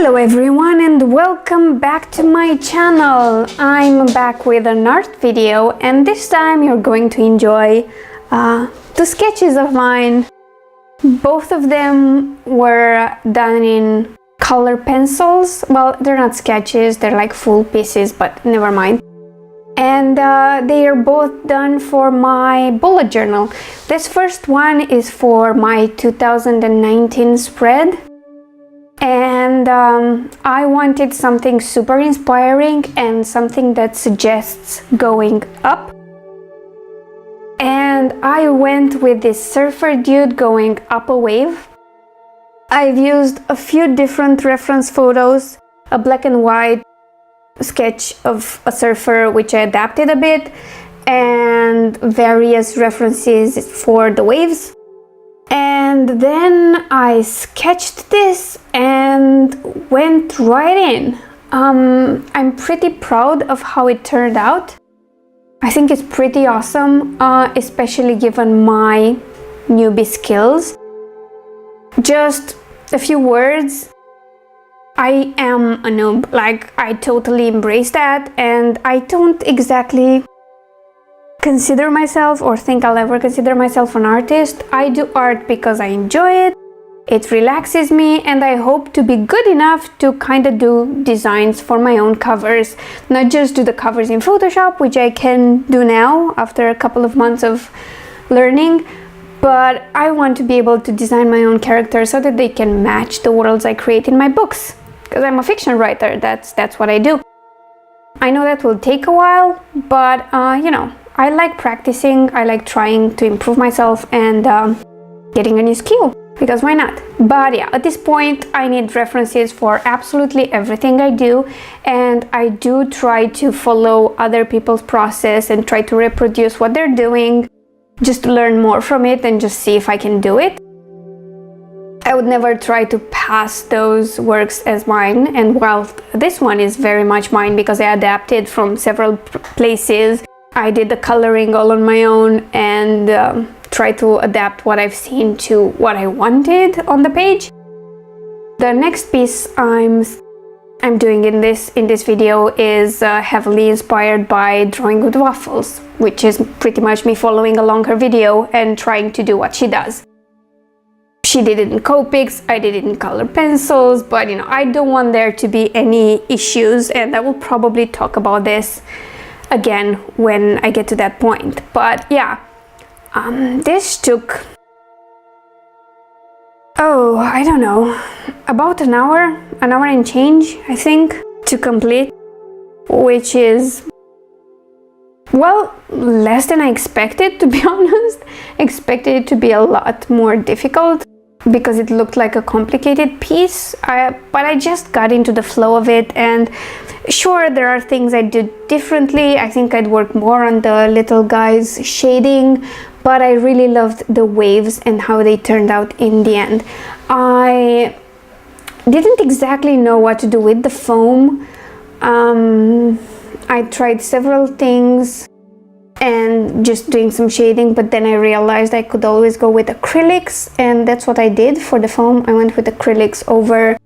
Hello everyone and welcome back to my channel. I'm back with an art video and this time you're going to enjoy two sketches of mine. Both of them were done in color pencils. Well, they're not sketches, they're like full pieces, but never mind. And they are both done for my bullet journal. This first one is for my 2019 spread. And I wanted something super inspiring and something that suggests going up. And I went with this surfer dude going up a wave. I've used a few different reference photos, a black and white sketch of a surfer which I adapted a bit, and various references for the waves. And then I sketched this and went right in. I'm pretty proud of how it turned out. I think it's pretty awesome, especially given my newbie skills. Just a few words. I am a noob, like I totally embrace that, and I don't exactly consider myself or think I'll ever consider myself an artist. I do art because I enjoy it, it relaxes me, and I hope to be good enough to kind of do designs for my own covers. Not just do the covers in Photoshop, which I can do now after a couple of months of learning, but I want to be able to design my own characters so that they can match the worlds I create in my books. Because I'm a fiction writer, that's what I do. I know that will take a while, but you know, I like practicing, I like trying to improve myself and getting a new skill, because why not? But yeah, at this point I need references for absolutely everything I do, and I do try to follow other people's process and try to reproduce what they're doing, just to learn more from it and just see if I can do it. I would never try to pass those works as mine, and while this one is very much mine because I adapted from several places, I did the coloring all on my own and tried to adapt what I've seen to what I wanted on the page. The next piece I'm doing in this video is heavily inspired by drawing with Waffles, which is pretty much me following along her video and trying to do what she does. She did it in Copics, I did it in color pencils, but you know, I don't want there to be any issues, and I will probably talk about this again when I get to that point. But yeah, this took, I don't know, about an hour and change, I think, to complete, which is, well, less than I expected, to be honest. Expected it to be a lot more difficult because it looked like a complicated piece, but I just got into the flow of it. And sure, there are things I do differently. I think I'd work more on the little guy's shading, but I really loved the waves and how they turned out in the end. I didn't exactly know what to do with the foam. I tried several things and just doing some shading, but then I realized I could always go with acrylics, and that's what I did for the foam. I went with acrylics over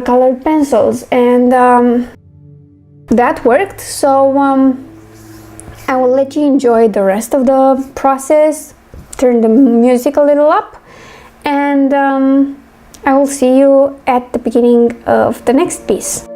colored pencils, and that worked. So I will let you enjoy the rest of the process, turn the music a little up, and I will see you at the beginning of the next piece.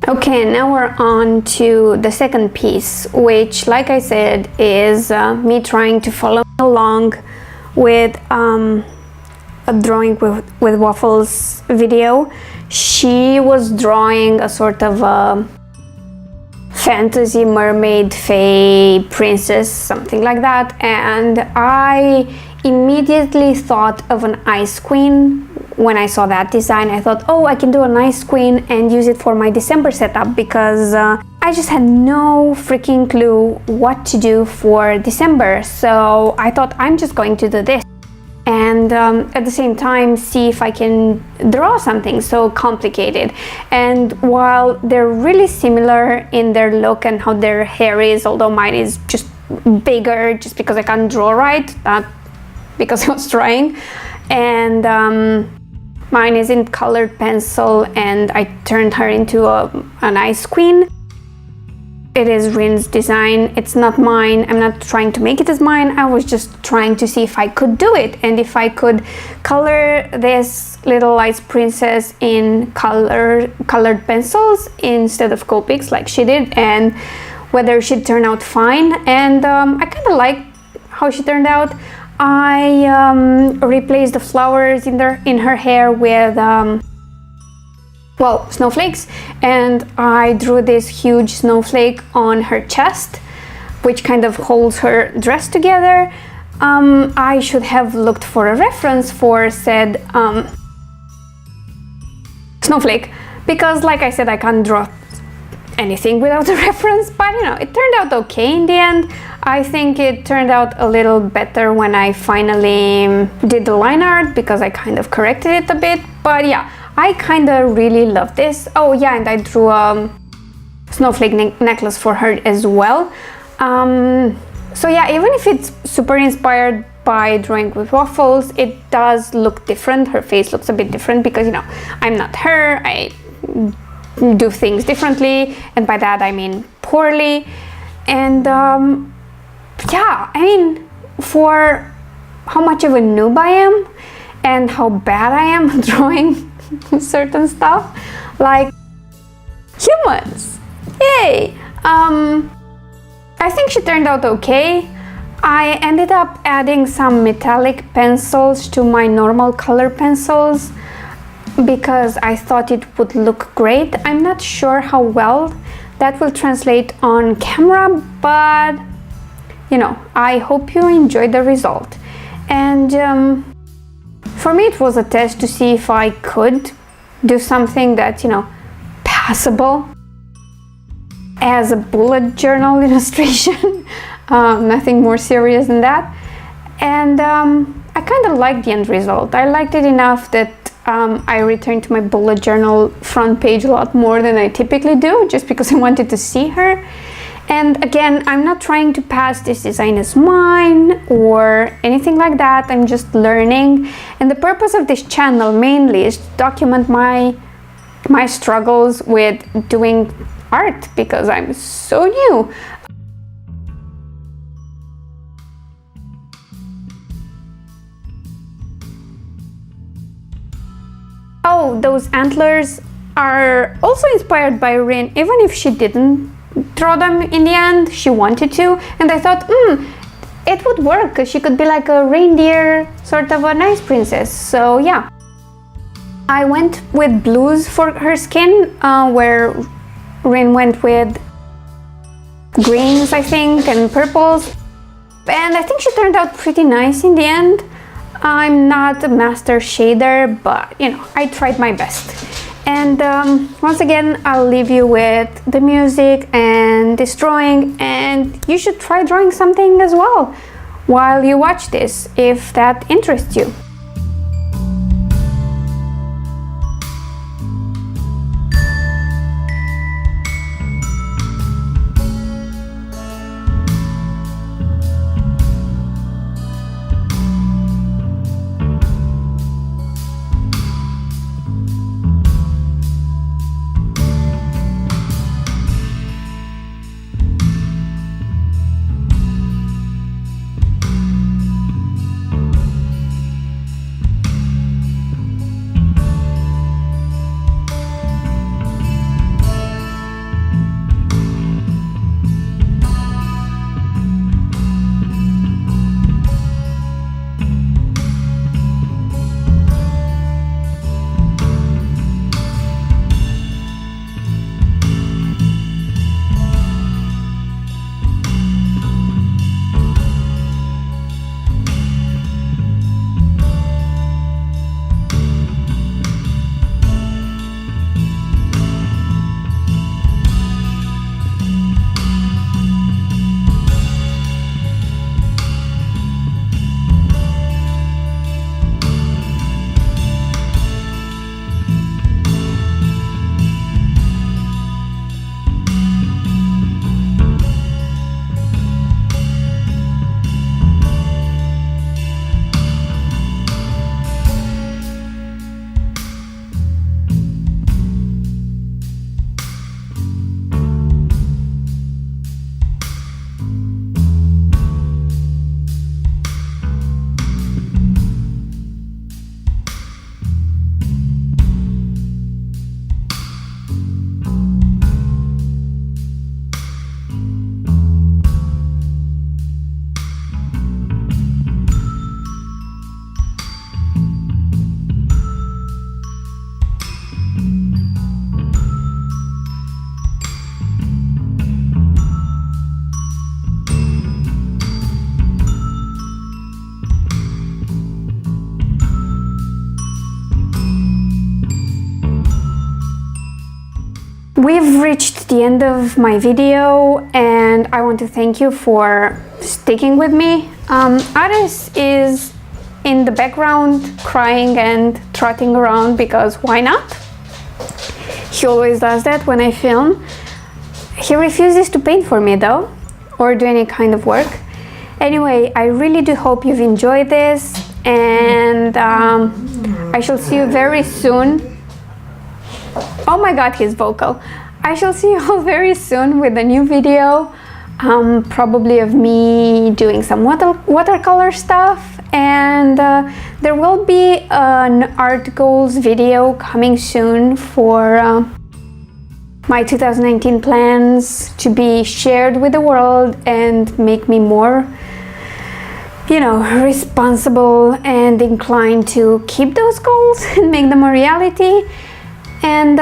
Okay, now we're on to the second piece, which, like I said, is me trying to follow along with a drawing with Waffles video. She was drawing a sort of a fantasy mermaid, fae, princess, something like that, and I immediately thought of an ice queen. When I saw that design, I thought, oh, I can do an ice queen and use it for my December setup, because I just had no freaking clue what to do for December. So I thought, I'm just going to do this, and at the same time see if I can draw something so complicated. And while they're really similar in their look and how their hair is, although mine is just bigger just because I can't draw right, not because I was trying, and mine is in colored pencil, and I turned her into an ice queen. It is Rin's design, it's not mine. I'm not trying to make it as mine. I was just trying to see if I could do it, and if I could color this little ice princess in colored pencils instead of Copics like she did, and whether she'd turn out fine. And I kind of like how she turned out. I replaced the flowers in her hair with well, snowflakes, and I drew this huge snowflake on her chest, which kind of holds her dress together. I should have looked for a reference for said snowflake, because like I said, I can't draw anything without a reference, but you know, it turned out okay in the end. I think it turned out a little better when I finally did the line art, because I kind of corrected it a bit. But yeah, I kind of really love this. Oh yeah, and I drew a snowflake necklace for her as well. So yeah, even if it's super inspired by drawing with Waffles, it does look different. Her face looks a bit different because, you know, I'm not her. I do things differently, and by that I mean poorly. And yeah, I mean, for how much of a noob I am and how bad I am drawing certain stuff, like humans, yay! I think she turned out okay. I ended up adding some metallic pencils to my normal color pencils because I thought it would look great. I'm not sure how well that will translate on camera, but you know, I hope you enjoyed the result. And for me it was a test to see if I could do something that's, you know, passable as a bullet journal illustration. Nothing more serious than that. And I kind of liked the end result. I liked it enough that I returned to my bullet journal front page a lot more than I typically do, just because I wanted to see her. And again, I'm not trying to pass this design as mine or anything like that. I'm just learning. And the purpose of this channel mainly is to document my struggles with doing art, because I'm so new. Oh, those antlers are also inspired by Rin, even if she didn't draw them in the end. She wanted to, and I thought, it would work, because she could be like a reindeer, sort of a nice princess. So yeah, I went with blues for her skin, where Rin went with greens, I think, and purples. And I think she turned out pretty nice in the end. I'm not a master shader, but you know, I tried my best. And once again, I'll leave you with the music and this drawing, and you should try drawing something as well while you watch this, if that interests you. we've reached the end of my video, and I want to thank you for sticking with me. Ares is in the background crying and trotting around because why not? He always does that when I film. He refuses to paint for me though, or do any kind of work. Anyway, I really do hope you've enjoyed this, and I shall see you very soon. Oh my god, he's vocal. I shall see you all very soon with a new video, probably of me doing some watercolor stuff, and there will be an art goals video coming soon for my 2019 plans to be shared with the world and make me more, you know, responsible and inclined to keep those goals and make them a reality. And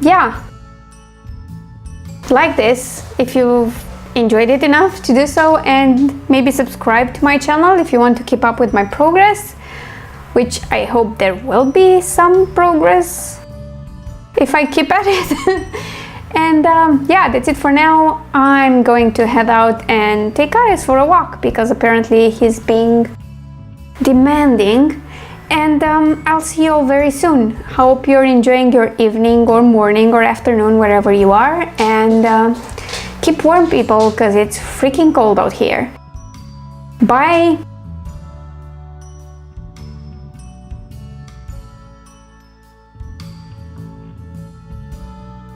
yeah, like this if you've enjoyed it enough to do so, and maybe subscribe to my channel if you want to keep up with my progress, which I hope there will be some progress if I keep at it. And yeah, that's it for now. I'm going to head out and take Ares for a walk because apparently he's being demanding. And I'll see you all very soon. Hope you're enjoying your evening or morning or afternoon wherever you are, and keep warm, people, because it's freaking cold out here. Bye!